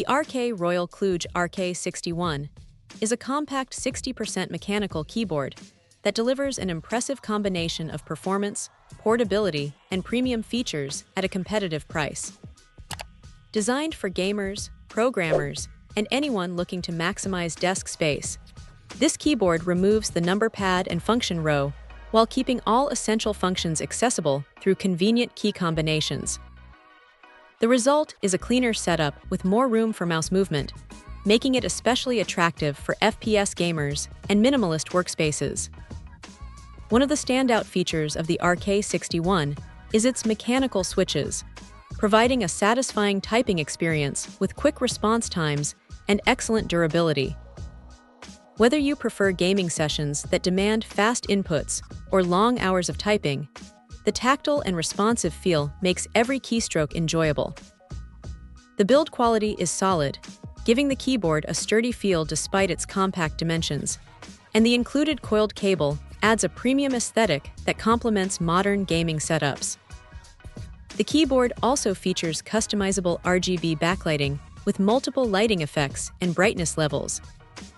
The RK Royal KLUDGE RK61 is a compact 60% mechanical keyboard that delivers an impressive combination of performance, portability, and premium features at a competitive price. Designed for gamers, programmers, and anyone looking to maximize desk space, this keyboard removes the number pad and function row while keeping all essential functions accessible through convenient key combinations. The result is a cleaner setup with more room for mouse movement, making it especially attractive for FPS gamers and minimalist workspaces. One of the standout features of the RK61 is its mechanical switches, providing a satisfying typing experience with quick response times and excellent durability. Whether you prefer gaming sessions that demand fast inputs or long hours of typing, the tactile and responsive feel makes every keystroke enjoyable. The build quality is solid, giving the keyboard a sturdy feel despite its compact dimensions, and the included coiled cable adds a premium aesthetic that complements modern gaming setups. The keyboard also features customizable RGB backlighting with multiple lighting effects and brightness levels,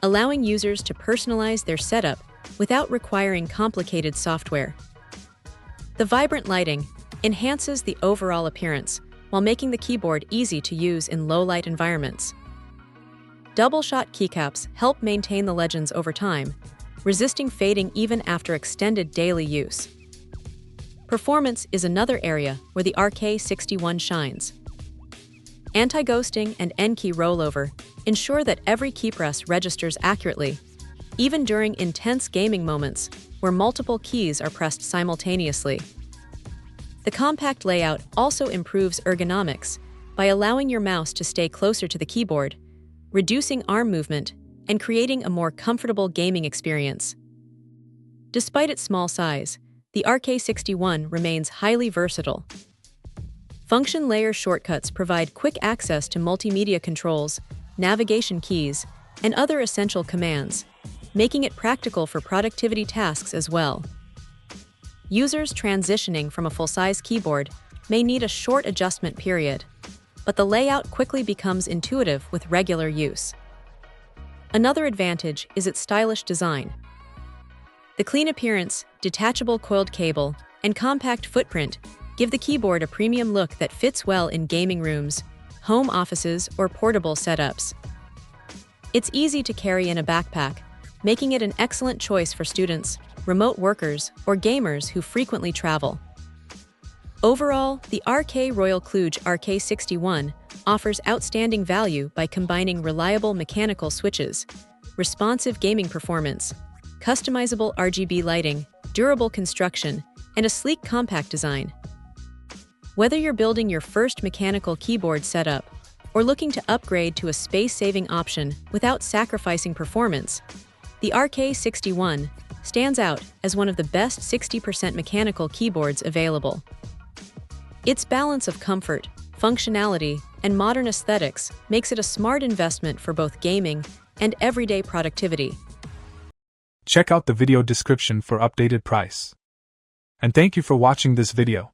allowing users to personalize their setup without requiring complicated software. The vibrant lighting enhances the overall appearance while making the keyboard easy to use in low-light environments. Double-shot keycaps help maintain the legends over time, resisting fading even after extended daily use. Performance is another area where the RK61 shines. Anti-ghosting and N-key rollover ensure that every key press registers accurately, even during intense gaming moments where multiple keys are pressed simultaneously. The compact layout also improves ergonomics by allowing your mouse to stay closer to the keyboard, reducing arm movement, and creating a more comfortable gaming experience. Despite its small size, the RK61 remains highly versatile. Function layer shortcuts provide quick access to multimedia controls, navigation keys, and other essential commands, making it practical for productivity tasks as well. Users transitioning from a full-size keyboard may need a short adjustment period, but the layout quickly becomes intuitive with regular use. Another advantage is its stylish design. The clean appearance, detachable coiled cable, and compact footprint give the keyboard a premium look that fits well in gaming rooms, home offices, or portable setups. It's easy to carry in a backpack, making it an excellent choice for students, remote workers, or gamers who frequently travel. Overall, the RK Royal KLUDGE RK61 offers outstanding value by combining reliable mechanical switches, responsive gaming performance, customizable RGB lighting, durable construction, and a sleek compact design. Whether you're building your first mechanical keyboard setup or looking to upgrade to a space-saving option without sacrificing performance, the RK61 stands out as one of the best 60% mechanical keyboards available. Its balance of comfort, functionality, and modern aesthetics makes it a smart investment for both gaming and everyday productivity. Check out the video description for updated price. And thank you for watching this video.